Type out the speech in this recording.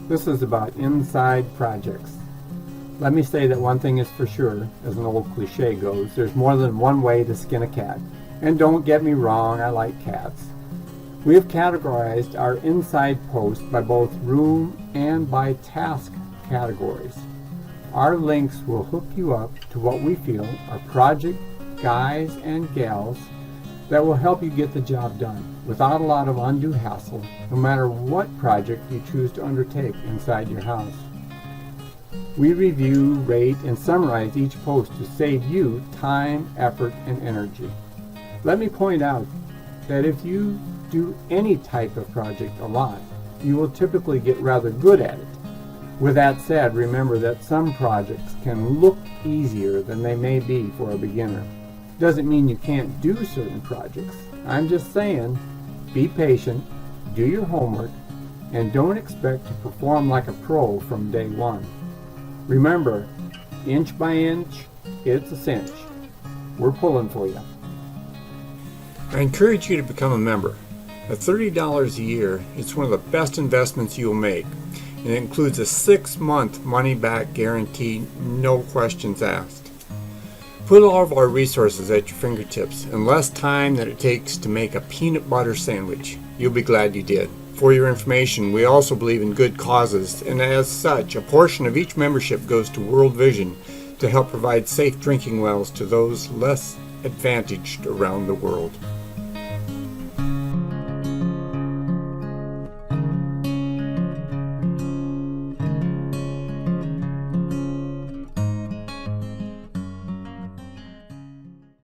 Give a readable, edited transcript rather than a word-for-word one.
This is about inside projects. Let me say that one thing is for sure, as an old cliche goes, there's more than one way to skin a cat. And don't get me wrong, I like cats. We have categorized our inside post by both room and by task categories. Our links will hook you up to what we feel are project guys and gals that will help you get the job done without a lot of undue hassle, no matter what project you choose to undertake inside your house. We review, rate, and summarize each post to save you time, effort, and energy. Let me point out that if you do any type of project a lot, you will typically get rather good at it. With that said, remember that some projects can look easier than they may be for a beginner. Doesn't mean you can't do certain projects. I'm just saying, be patient, do your homework, and don't expect to perform like a pro from day one. Remember, inch by inch, it's a cinch. We're pulling for you. I encourage you to become a member. At $30 a year, it's one of the best investments you'll make, and it includes a 6-month money-back guarantee, no questions asked. Put all of our resources at your fingertips in less time than it takes to make a peanut butter sandwich. You'll be glad you did. For your information, we also believe in good causes, and as such, a portion of each membership goes to World Vision to help provide safe drinking wells to those less advantaged around the world.